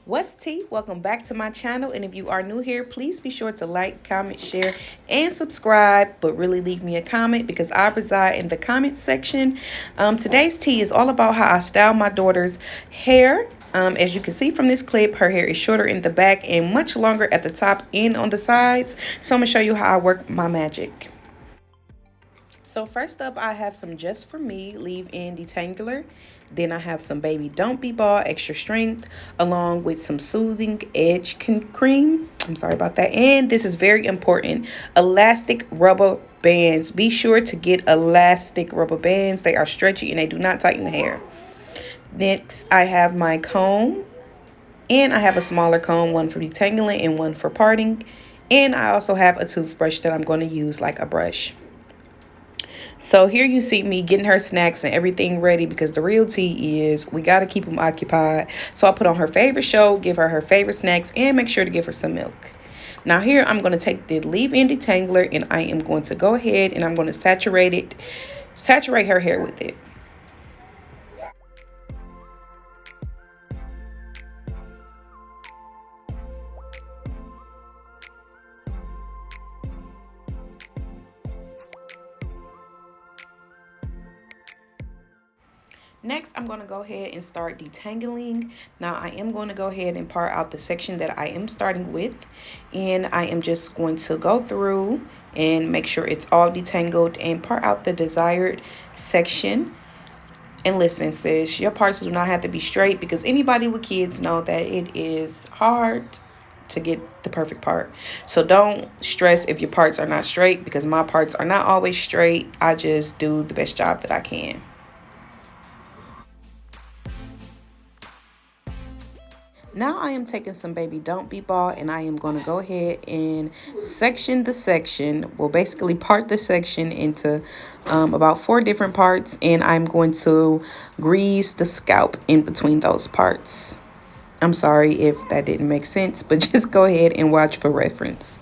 What's tea? Welcome back to my channel, and if you are new here, please be sure to like, comment, share, and subscribe, but really leave me a comment because I reside in the comment section. Today's tea is all about how I style my daughter's hair. As you can see from this clip, her hair is shorter in the back and much longer at the top and on the sides. So I'm going to show you how I work my magic. So first up, I have some Just For Me leave-in detangler. Then I have some Baby Don't Be Ball extra strength, along with some soothing edge cream. I'm sorry about that. And this is very important, elastic rubber bands. Be sure to get elastic rubber bands. They are stretchy and they do not tighten the hair. Next, I have my comb. And I have a smaller comb, one for detangling and one for parting. And I also have a toothbrush that I'm going to use like a brush. So here you see me getting her snacks and everything ready because the real tea is we got to keep them occupied. So I put on her favorite show, give her her favorite snacks, and make sure to give her some milk. Now here I'm going to take the leave-in detangler and I am going to go ahead and I'm going to saturate her hair with it. Next, I'm going to go ahead and start detangling. Now, I am going to go ahead and part out the section that I am starting with. And I am just going to go through and make sure it's all detangled and part out the desired section. And listen, sis, your parts do not have to be straight because anybody with kids know that it is hard to get the perfect part. So don't stress if your parts are not straight because my parts are not always straight. I just do the best job that I can. Now I am taking some Baby Don't Be Ball and I am going to go ahead and section the section. Well, basically part the section into about 4 different parts. And I'm going to grease the scalp in between those parts. I'm sorry if that didn't make sense, but just go ahead and watch for reference.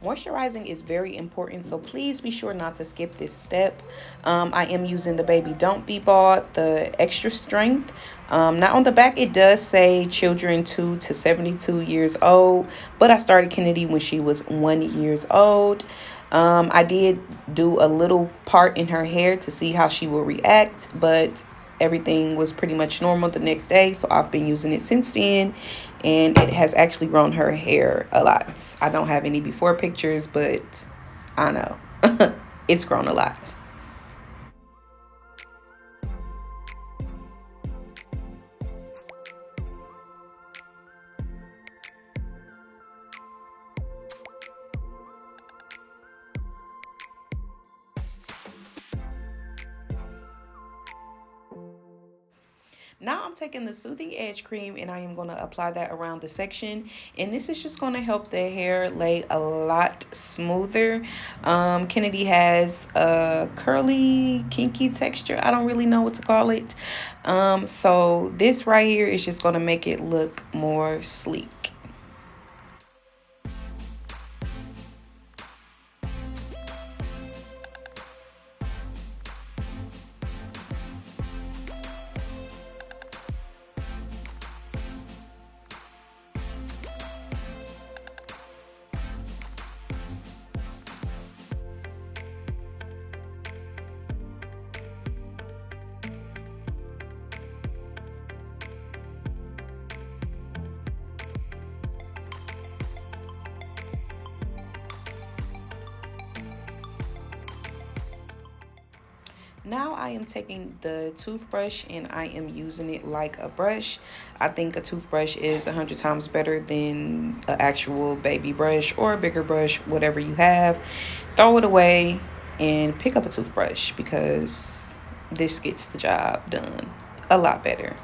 Moisturizing is very important, so please be sure not to skip this step. I am using the Baby Don't Be Ball, the extra strength. Now on the back it does say children 2 to 72 years old, but I started Kennedy when she was 1 year old. I did do a little part in her hair to see how she will react, but everything was pretty much normal the next day, so I've been using it since then and it has actually grown her hair a lot. I don't have any before pictures, but I know it's grown a lot. Now I'm taking the Soothing Edge cream and I am going to apply that around the section. And this is just going to help the hair lay a lot smoother. Kennedy has a curly, kinky texture. I don't really know what to call it. So this right here is just going to make it look more sleek. Now I am taking the toothbrush and I am using it like a brush. I think a toothbrush is 100 times better than an actual baby brush or a bigger brush, whatever you have. Throw it away. and pick up a toothbrush because this gets the job done a lot better.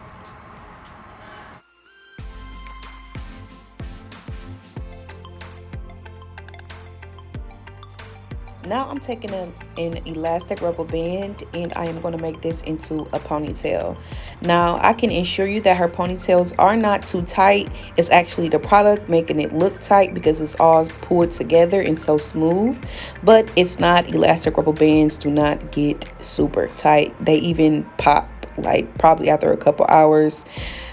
Now I'm taking an elastic rubber band and I am going to make this into a ponytail. Now I can assure you that her ponytails are not too tight. It's actually the product making it look tight because it's all pulled together and so smooth. But it's not. Elastic rubber bands do not get super tight. They even pop like probably after a couple hours,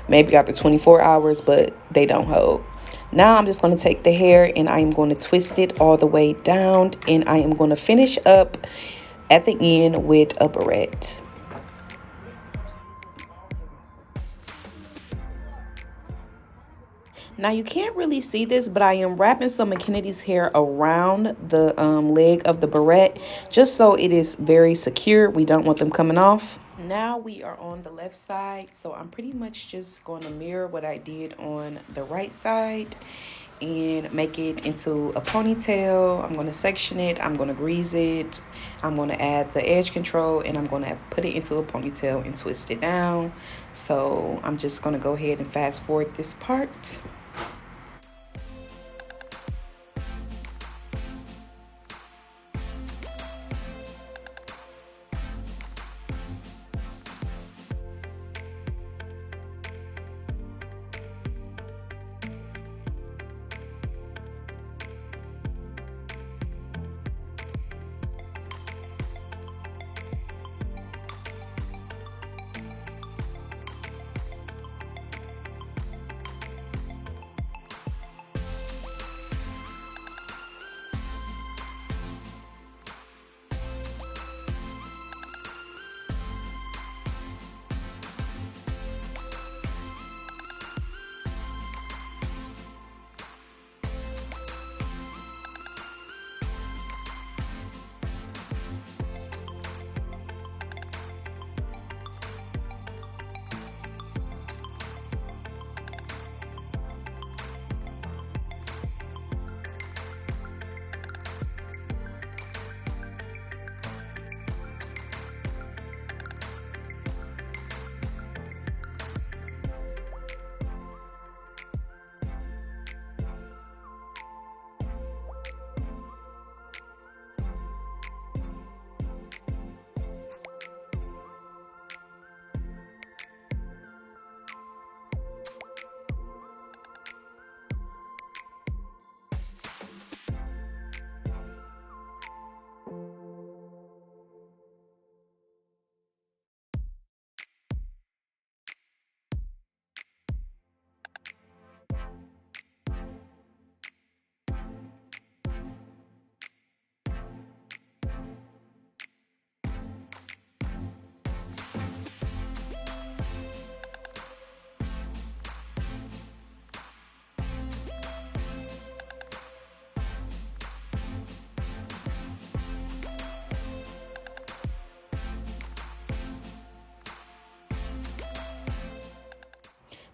maybe after 24 hours, but they don't hold. Now I'm just going to take the hair and I am going to twist it all the way down, and I am going to finish up at the end with a barrette. Now you can't really see this, but I am wrapping some of Kennedy's hair around the leg of the barrette just so it is very secure. We don't want them coming off. Now we are on the left side, so I'm pretty much just going to mirror what I did on the right side and make it into a ponytail. I'm going to section it, I'm going to grease it, I'm going to add the edge control, and I'm going to put it into a ponytail and twist it down. So I'm just going to go ahead and fast forward this part.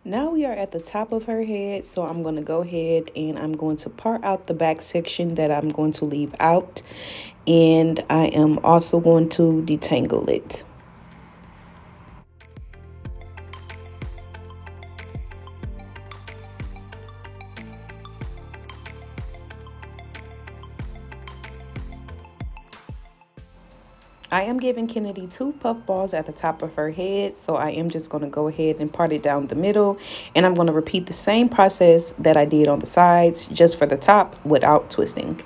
Now we are at the top of her head, so I'm going to go ahead and I'm going to part out the back section that I'm going to leave out, and I am also going to detangle it. I am giving Kennedy 2 puff balls at the top of her head, so I am just going to go ahead and part it down the middle, and I'm going to repeat the same process that I did on the sides, just for the top without twisting.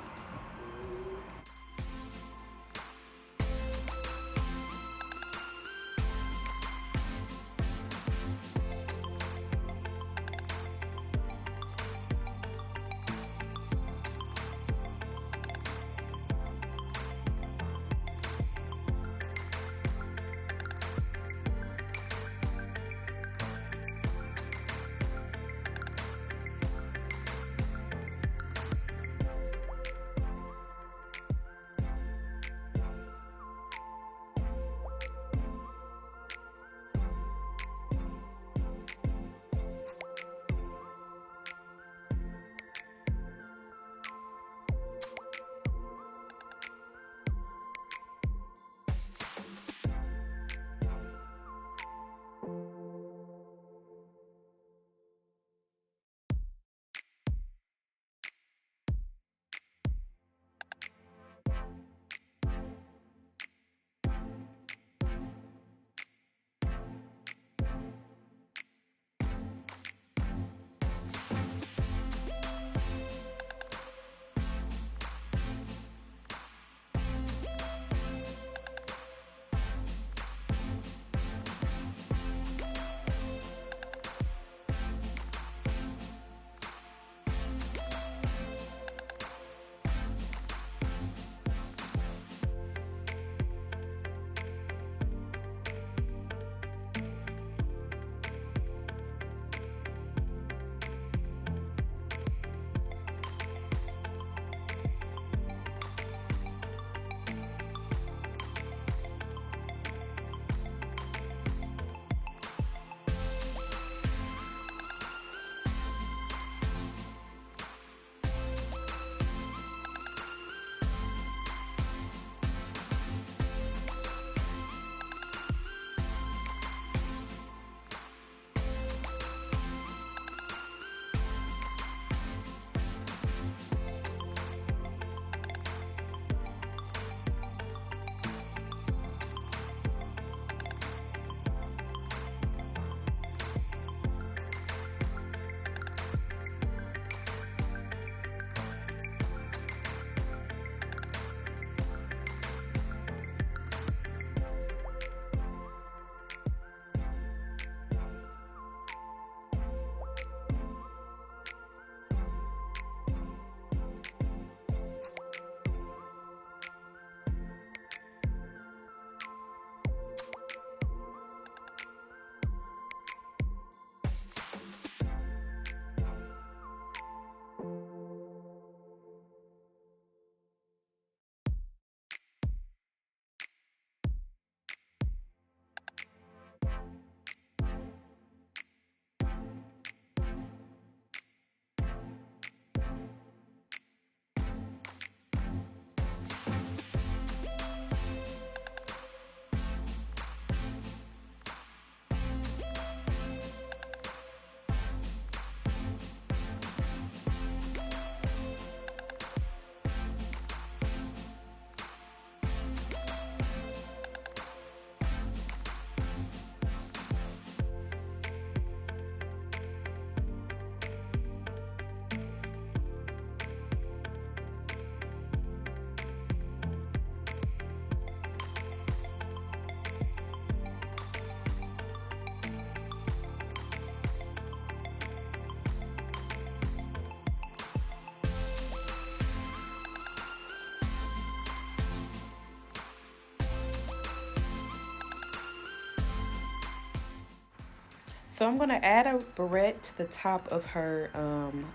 So I'm going to add a barrette to the top of her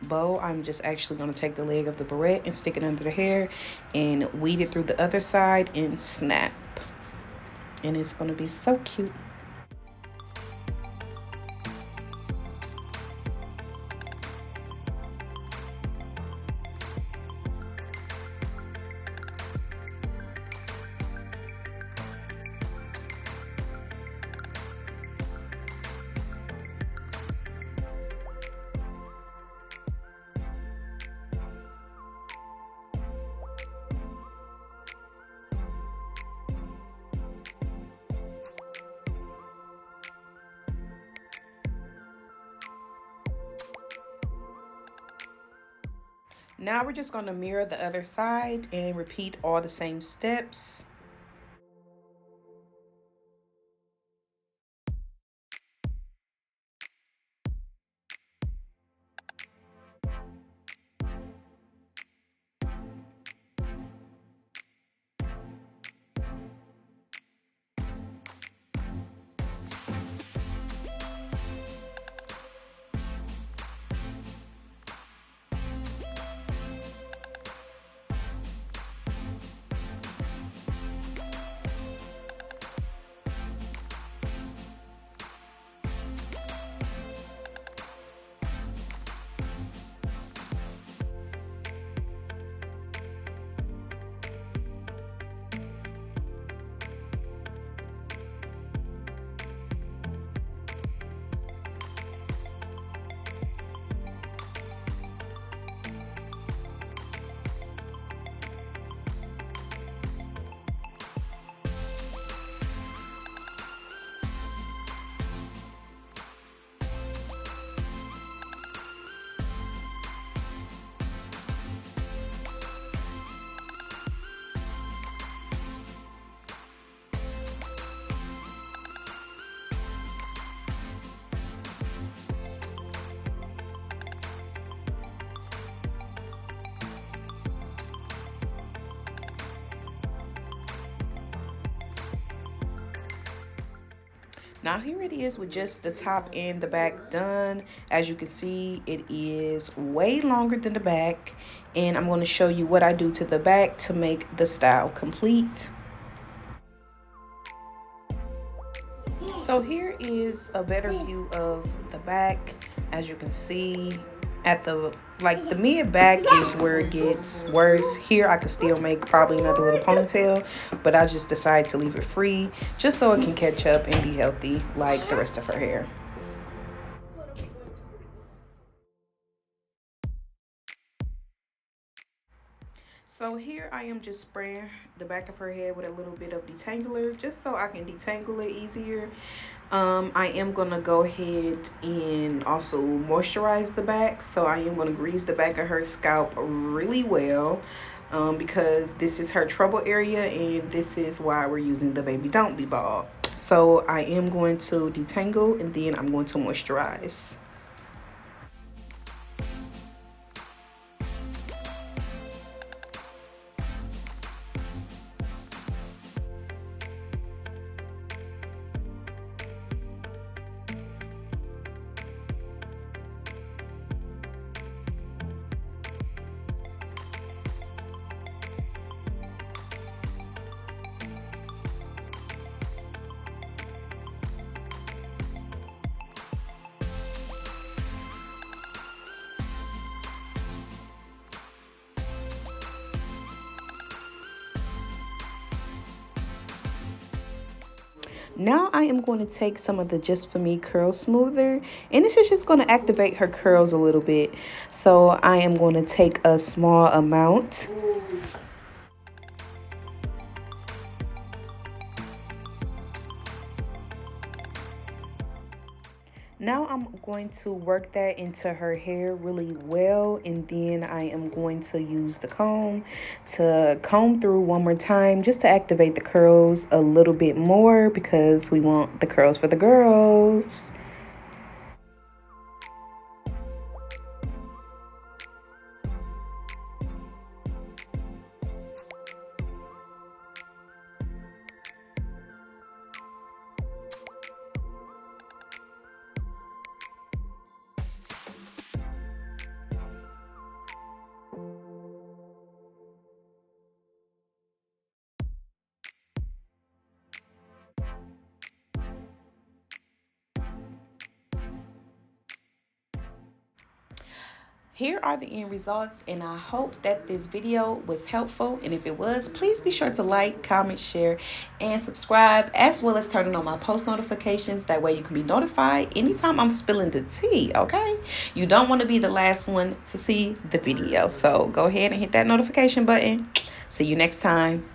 bow. I'm just actually going to take the leg of the barrette and stick it under the hair and weed it through the other side and snap. And it's going to be so cute. Now we're just going to mirror the other side and repeat all the same steps. Now here it is with just the top and the back done. As you can see, it is way longer than the back. And I'm going to show you what I do to the back to make the style complete. So here is a better view of the back. As you can see, at the mid back is where it gets worse. Here I could still make probably another little ponytail, but I just decided to leave it free just so it can catch up and be healthy like the rest of her hair. So here I am just spraying the back of her head with a little bit of detangler just so I can detangle it easier. I am going to go ahead and also moisturize the back. So I am going to grease the back of her scalp really well because this is her trouble area and this is why we're using the Baby Don't Be Ball. So I am going to detangle and then I'm going to moisturize. Now I am going to take some of the Just For Me curl smoother, and this is just going to activate her curls a little bit. So I am going to take a small amount. Now I'm going to work that into her hair really well, and then I am going to use the comb to comb through one more time just to activate the curls a little bit more because we want the curls for the girls. Here are the end results, and I hope that this video was helpful. And if it was, please be sure to like, comment, share, and subscribe, as well as turning on my post notifications. That way you can be notified anytime I'm spilling the tea, okay? You don't want to be the last one to see the video. So go ahead and hit that notification button. See you next time.